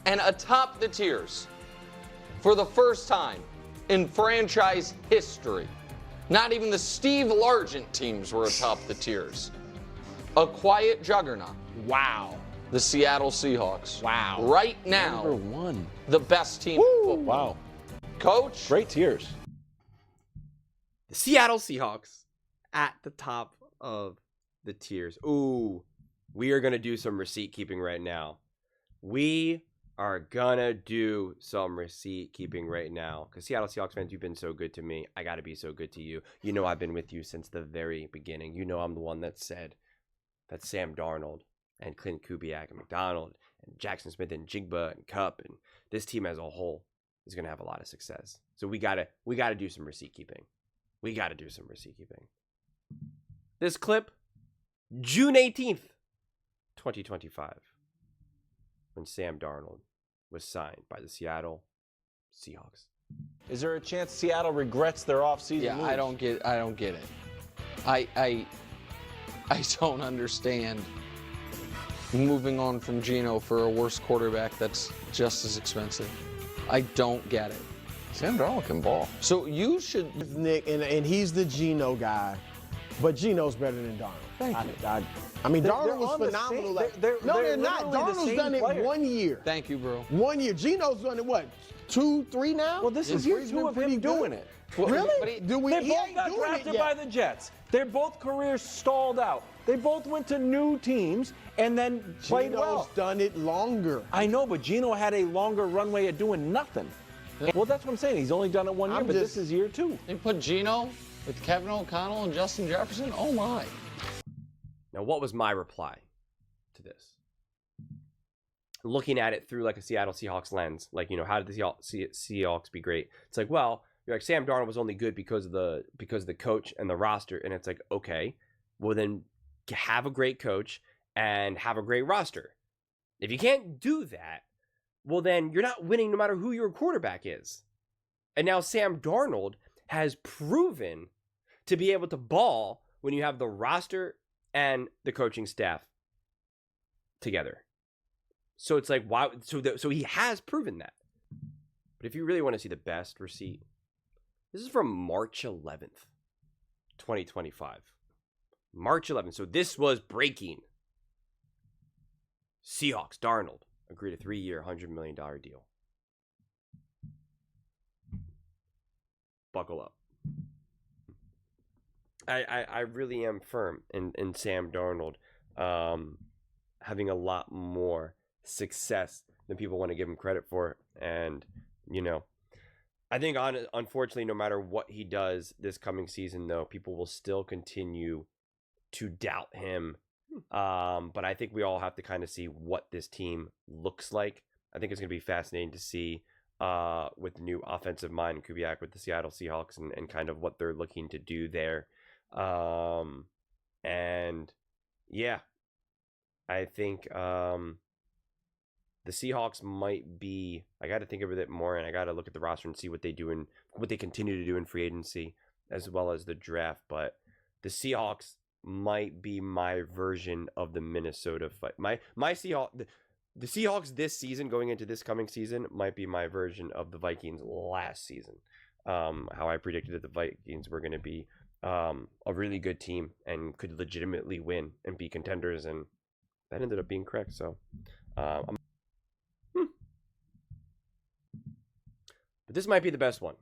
And atop the tiers, for the first time in franchise history, not even the Steve Largent teams were atop the tiers. A quiet juggernaut. Wow. The Seattle Seahawks. Wow. Right now, Number one. the best team in football. Wow. Coach? Great tiers. The Seattle Seahawks at the top of the tiers. Ooh, we are going to do some receipt keeping right now. We are going to do some receipt keeping right now. Because Seattle Seahawks fans, you've been so good to me. I got to be so good to you. You know I've been with you since the very beginning. You know I'm the one that said that Sam Darnold and Clint Kubiak and McDonald and Jackson Smith and Jigba and Cup and this team as a whole is going to have a lot of success. So we got to do some receipt keeping. We got to do some receipt keeping. This clip, June 18th, 2025, when Sam Darnold was signed by the Seattle Seahawks. Is there a chance Seattle regrets their offseason Yeah, moves? I don't get it. I don't understand moving on from Geno for a worse quarterback that's just as expensive. I don't get it. Sam Darnold can ball. So you should. Nick, and he's the Geno guy, but Geno's better than Darnold. Thank you. I mean, They're Darnold was on the phenomenal. same- they're they're not. literally the Darnold's same done player. it 1 year. Thank you, bro. 1 year. Geno's done it, what, 2, 3 now? Well, this is He's year 2 been of pretty him good. doing it. Really? But Do we? They He both ain't got doing it drafted yet. by the Jets. Their both careers stalled out. They both went to new teams and then played Geno's well. done it longer. I know, but Geno had a longer runway of doing nothing. Well, that's what I'm saying. He's only done it 1 year, I'm but just- this is year 2. They put Geno with Kevin O'Connell and Justin Jefferson. Oh my. Now, what was my reply to this? Looking at it through like a Seattle Seahawks lens, like, you know, how did the Seahawks be great? It's like, well, you're like, Sam Darnold was only good because of the coach and the roster, and it's like, okay, well then have a great coach and have a great roster. If you can't do that, well then you're not winning no matter who your quarterback is. And now Sam Darnold has proven to be able to ball when you have the roster and the coaching staff together. So it's like, why? So he has proven that. But if you really want to see the best receipt, this is from March 11th, 2025. March 11th. So this was breaking. Seahawks, Darnold, agreed a 3-year, $100 million deal. Buckle up. I really am firm in Sam Darnold having a lot more success than people want to give him credit for. And, you know, I think unfortunately, no matter what he does this coming season, though, people will still continue to doubt him. But I think we all have to kind of see what this team looks like. I think it's going to be fascinating to see with the new offensive mind, Kubiak with the Seattle Seahawks and kind of what they're looking to do there. And yeah, I think the Seahawks might be, I got to think of it more, and I got to look at the roster and see what they do and what they continue to do in free agency as well as the draft. But the Seahawks might be my version of the Minnesota fight. My Seahawks, the Seahawks this season, going into this coming season, might be my version of the Vikings last season. How I predicted that the Vikings were going to be a really good team and could legitimately win and be contenders, and that ended up being correct. So, but this might be the best one.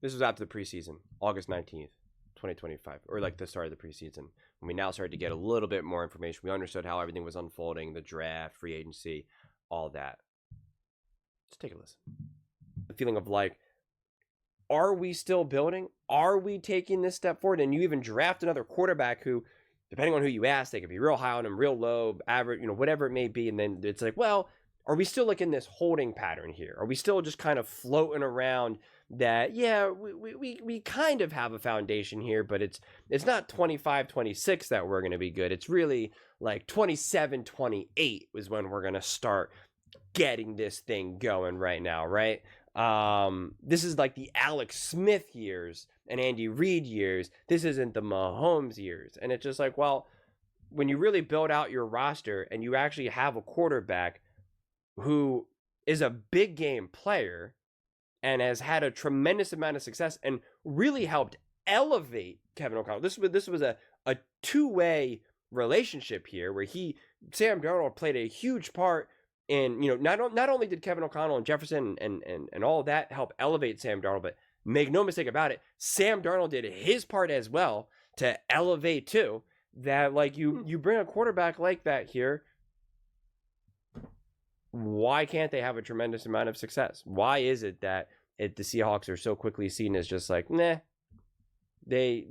This was after the preseason, August 19th, 2025, or like the start of the preseason, when we now started to get a little bit more information. We understood how everything was unfolding, the draft, free agency, all that. Just take a listen. The feeling of like, are we still building? Are we taking this step forward? And you even draft another quarterback who, depending on who you ask, they could be real high on him, real low, average, you know, whatever it may be. And then it's like, well, are we still like in this holding pattern here? Are we still just kind of floating around that, yeah, we kind of have a foundation here, but it's not 25-26 that we're going to be good. It's really like 27-28 is when we're going to start getting this thing going right now, right? This is like the Alex Smith years and Andy Reid years. This isn't the Mahomes years. And it's just like, well, when you really build out your roster and you actually have a quarterback who is a big game player and has had a tremendous amount of success and really helped elevate Kevin O'Connell. This was a two-way relationship here where Sam Darnold played a huge part in, not only did Kevin O'Connell and Jefferson and all of that help elevate Sam Darnold, but make no mistake about it, Sam Darnold did his part as well to elevate too. That like you bring a quarterback like that here, why can't they have a tremendous amount of success? Why is it that the Seahawks are so quickly seen as just like, nah, they're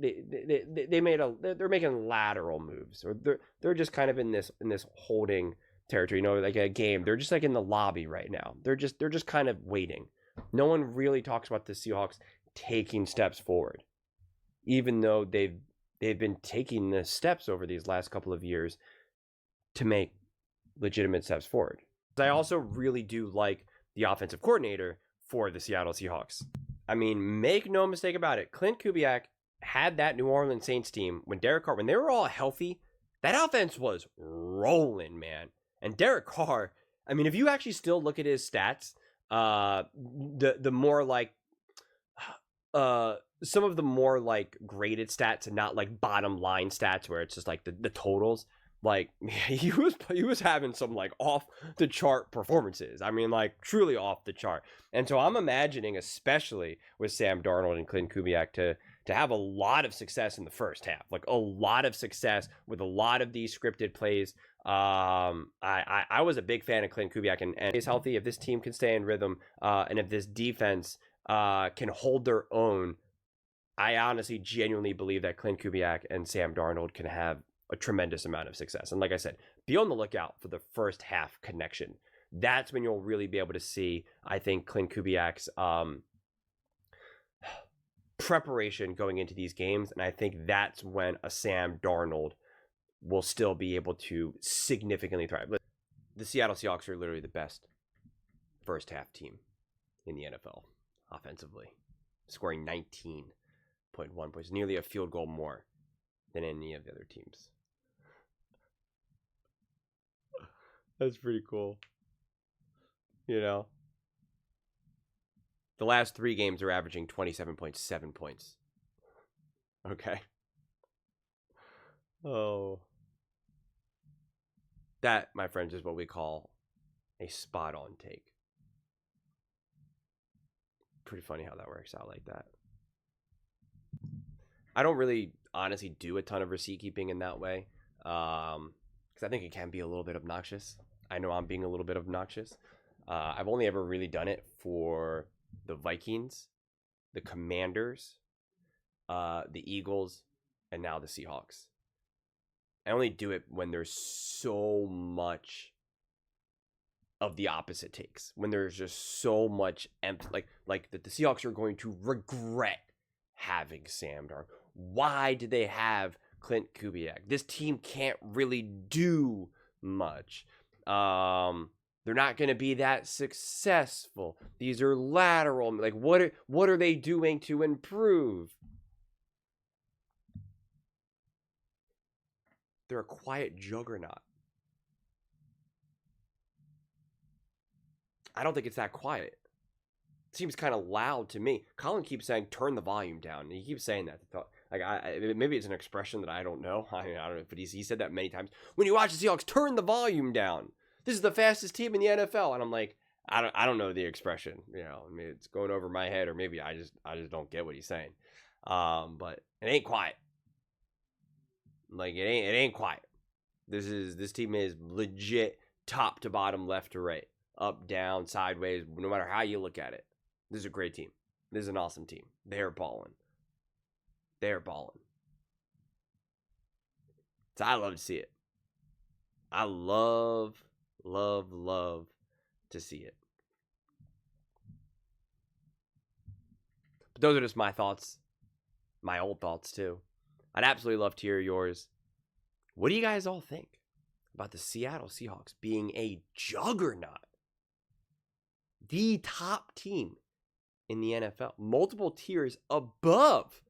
making lateral moves, or they're just kind of in this holding territory, like a game. They're just like in the lobby right now. They're just kind of waiting. No one really talks about the Seahawks taking steps forward, even though they've been taking the steps over these last couple of years to make legitimate steps forward. I also really do like the offensive coordinator for the Seattle Seahawks. I mean, make no mistake about it, Clint Kubiak had that New Orleans Saints team when Derek Carr, when they were all healthy, that offense was rolling, man. And Derek Carr, I mean, if you actually still look at his stats, the more like some of the more like graded stats and not like bottom line stats where it's just like the totals, like he was having some like off the chart performances. I mean, like truly off the chart. And so I'm imagining, especially with Sam Darnold and Clint Kubiak, to have a lot of success in the first half, like a lot of success with a lot of these scripted plays. I was a big fan of Clint Kubiak, and he's healthy. If this team can stay in rhythm, and if this defense can hold their own, I honestly genuinely believe that Clint Kubiak and Sam Darnold can have a tremendous amount of success. And like I said, be on the lookout for the first half connection. That's when you'll really be able to see, I think, Clint Kubiak's preparation going into these games. And I think that's when a Sam Darnold will still be able to significantly thrive. The Seattle Seahawks are literally the best first half team in the NFL offensively, scoring 19.1 points, nearly a field goal more than any of the other teams. That's pretty cool. The last 3 games are averaging 27.7 points. Okay. Oh. That, my friends, is what we call a spot-on take. Pretty funny how that works out like that. I don't really honestly do a ton of receipt keeping in that way, because I think it can be a little bit obnoxious. I know I'm being a little bit obnoxious. I've only ever really done it for the Vikings, the Commanders, the Eagles, and now the Seahawks. I only do it when there's so much of the opposite takes, when there's just so much like that the Seahawks are going to regret having Sam Darnold. Why did they have Clint Kubiak? This team can't really do much. They're not going to be that successful. These are lateral. Like, what are they doing to improve? They're a quiet juggernaut. I don't think it's that quiet. It seems kind of loud to me. Colin keeps saying, turn the volume down. And he keeps saying that. Like, maybe it's an expression that I don't know. I don't know, but he said that many times. When you watch the Seahawks, turn the volume down. This is the fastest team in the NFL. And I'm like, I don't know the expression. I mean, it's going over my head, or maybe I just don't get what he's saying. But it ain't quiet. Like, it ain't quiet. This team is legit top to bottom, left to right, up, down, sideways, no matter how you look at it. This is a great team. This is an awesome team. They're balling. So I love to see it. I love to see it. But those are just my thoughts. My old thoughts, too. I'd absolutely love to hear yours. What do you guys all think about the Seattle Seahawks being a juggernaut? The top team in the NFL. Multiple tiers above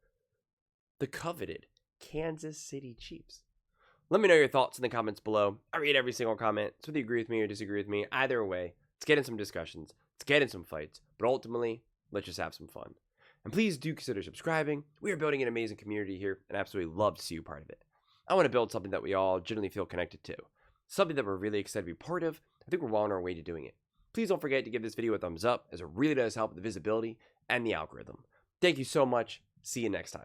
the coveted Kansas City Chiefs. Let me know your thoughts in the comments below. I read every single comment, so whether you agree with me or disagree with me, either way, Let's get in some discussions. Let's get in some fights. But ultimately, let's just have some fun. And please do consider subscribing. We are building an amazing community here, and I absolutely love to see you part of it. I want to build something that we all genuinely feel connected to. Something that we're really excited to be part of. I think we're well on our way to doing it. Please don't forget to give this video a thumbs up, as it really does help with the visibility and the algorithm. Thank you so much. See you next time.